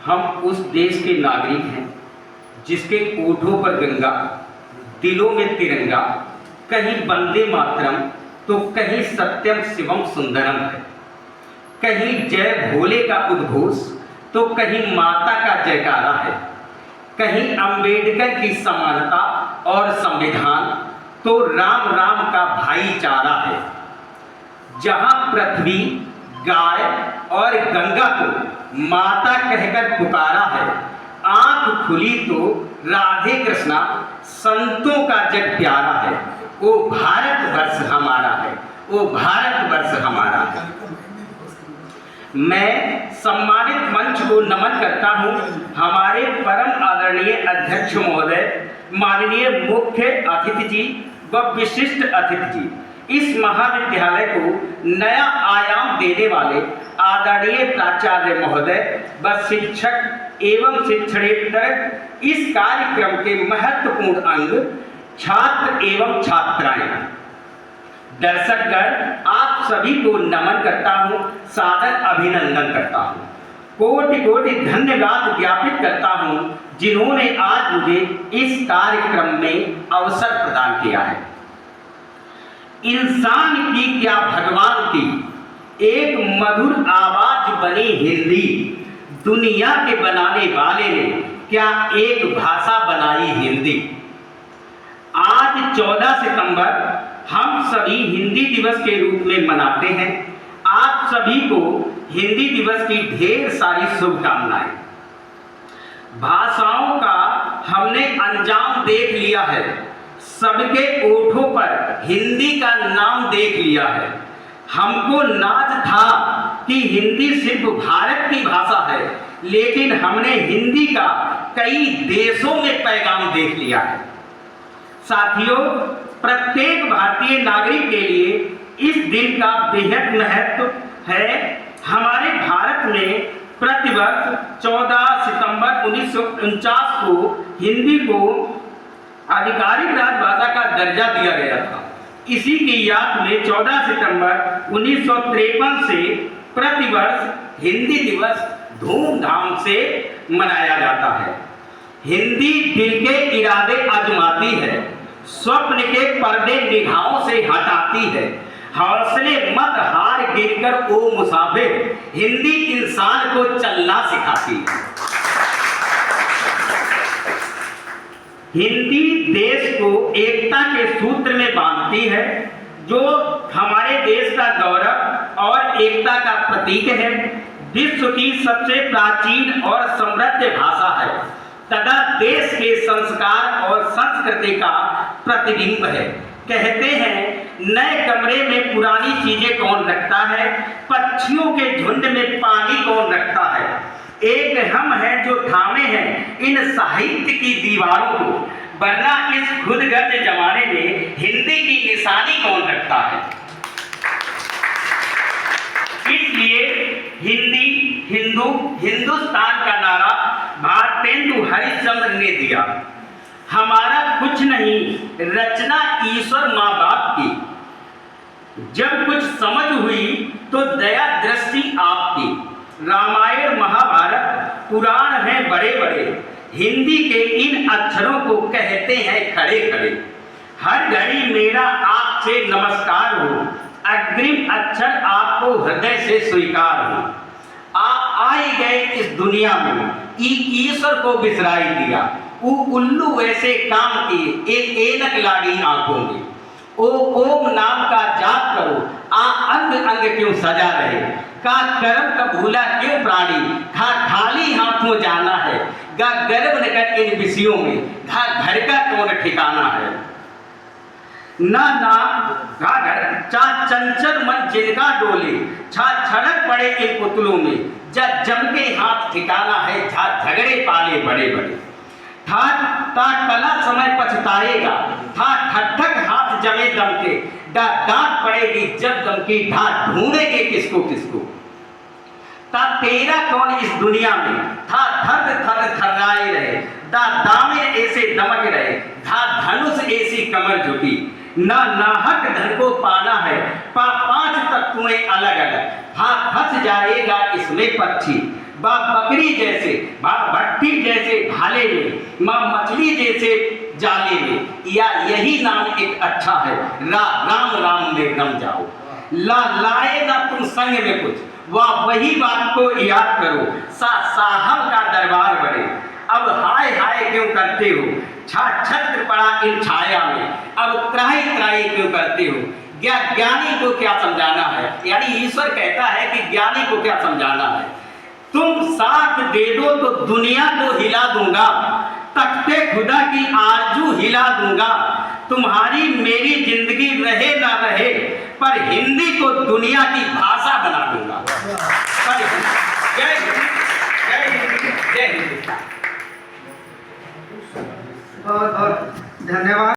हम उस देश के नागरिक हैं जिसके ओठों पर गंगा, दिलों में तिरंगा, कहीं वंदे मातरम तो कहीं सत्यम शिवम सुंदरम है, कहीं जय भोले का उद्घोष तो कहीं माता का जयकारा है, कहीं अंबेडकर की समानता और संविधान तो राम राम का भाईचारा है। जहां पृथ्वी, गाय और गंगा को माता कहकर पुकारा है, आंख खुली तो राधे कृष्णा संतों का जग प्यारा है। वो भारतवर्ष हमारा है, वो भारतवर्ष हमारा है। मैं सम्मानित मंच को नमन करता हूं हमारे परम आदरणीय अध्यक्ष महोदय, माननीय मुख्य अतिथि जी व विशिष्ट अतिथि जी, इस महाविद्यालय को नया आयाम देने वाले आदरणीय प्राचार्य महोदय व शिक्षक एवं शिक्षणेतर इस कार्यक्रम के महत्वपूर्ण अंग छात्र एवं छात्राएं, दर्शकगण, आप सभी को नमन करता हूं, सादर अभिनंदन करता हूं, कोटि कोटि धन्यवाद ज्ञापित करता हूं जिन्होंने आज मुझे इस कार्यक्रम में अवसर प्रदान किया है। इंसान की क्या भगवान की एक मधुर आवाज बनी हिंदी, दुनिया के बनाने वाले ने क्या एक भाषा बनाई हिंदी। आज 14 सितंबर हम सभी हिंदी दिवस के रूप में मनाते हैं। आप सभी को हिंदी दिवस की ढेर सारी शुभकामनाएं। भाषाओं का हमने अंजाम देख लिया है, सबके ओठों पर हिंदी का नाम देख लिया है। हमको नाज था कि हिंदी सिर्फ भारत की भाषा है, लेकिन हमने हिंदी का कई देशों में पैगाम देख लिया है। साथियों, प्रत्येक भारतीय नागरिक के लिए इस दिन का बेहद महत्व है। हमारे भारत में प्रतिवर्ष 14 सितंबर 1949 को हिंदी को आधिकारिक राजभाषा का दर्जा दिया गया था। इसी की याद में 14 सितंबर 1953 से प्रतिवर्ष हिंदी दिवस धूमधाम से मनाया जाता है। हिंदी दिल के इरादे आजमाती है, स्वप्न के पर्दे निगाहों से हटाती है। हौसले मत हार गिरकर ओ मुसाफिर, हिंदी इंसान को चलना सिखाती है। हिंदी देश को एकता के सूत्र में बांधती है, जो हमारे देश का गौरव और एकता का प्रतीक है। विश्व की सबसे प्राचीन और समृद्ध भाषा है तथा देश के संस्कार और संस्कृति का प्रतिबिंब है। कहते हैं नए कमरे में पुरानी चीजें कौन रखता है, पक्षियों के झुंड में पानी कौन रखता है। एक हम हैं जो थामे हैं इन साहित्य की दीवारों को, वरना इस खुदगर्ज जमाने में हिंदी की निशानी कौन रखता है। इसलिए हिंदी, हिंदू, हिंदुस्तान का नारा भारतेंदु हरिश्चंद्र ने दिया। हमारा कुछ नहीं, रचना ईश्वर माँ बाप की। जब कुछ समझ हुई तो दया दृष्टि आपकी। रामायण महाभारत पुराण हैं बड़े बड़े, हिंदी के इन अक्षरों को कहते हैं खड़े खड़े। हर घड़ी मेरा आपसे नमस्कार हो, अग्रिम अक्षर आपको हृदय से स्वीकार हो। आप आए गए इस दुनिया में, ईश्वर को बिसराई दिया। उल्लू वैसे काम किए, एक ऐनक लागी आंखों में। ओ ओम नाम का जाप करो, अंग अंग क्यों सजा रहे। का कर्म का भूला क्यों प्राणी, खाली हाथों जाना है। गा गर्व न कर इन विषयों में, घर का कौन ठिकाना है। ना चंचल मन जिनका डोले, छड़क पड़े इन पुतलों में। जब जम के हाथ ठिकाना है, झगड़े पाले बड़े बड़े। कला समय पछताएगा, ठक हाथ जमे दम के। डांट पड़ेगी जब दम की, ढूंढेंगे किसको किसको। तेरा कौन इस दुनिया में, थर थर थर्राए रहे। दामे ऐसे दमक रहे, धनुष ऐसी कमर झुकी। ना नाहक धन को पाना है, पांच तत्वों अलग अलग। फंस जाएगा इसमें पक्षी, बा बकरी जैसे, बा भट्टी जैसे भाले में, माँ मछली जैसे जाले में, या यही नाम एक अच्छा है, राम राम में रम जाओ। लाए ना तुम संग में कुछ, वाह वही बात को याद करो, साहब का दरबार बढ़े, अब हाय हाय क्यों करते हो, छत्र पड़ा इन छाया में, अब त्राही त्राही क्यों करते हो। ज्ञानी को क्या समझाना है, यानी ईश्वर कहता है कि ज्ञानी को क्या समझाना है। तुम साथ दे दो तो दुनिया को हिला दूंगा, तख्ते खुदा की आरजू हिला दूंगा, तुम्हारी मेरी जिंदगी रहे ना रहे, पर हिंदी को दुनिया की भाषा बना दूंगा। जय हिंद, जय हिंद, जय हिंदुस्तान। बहुत बहुत धन्यवाद।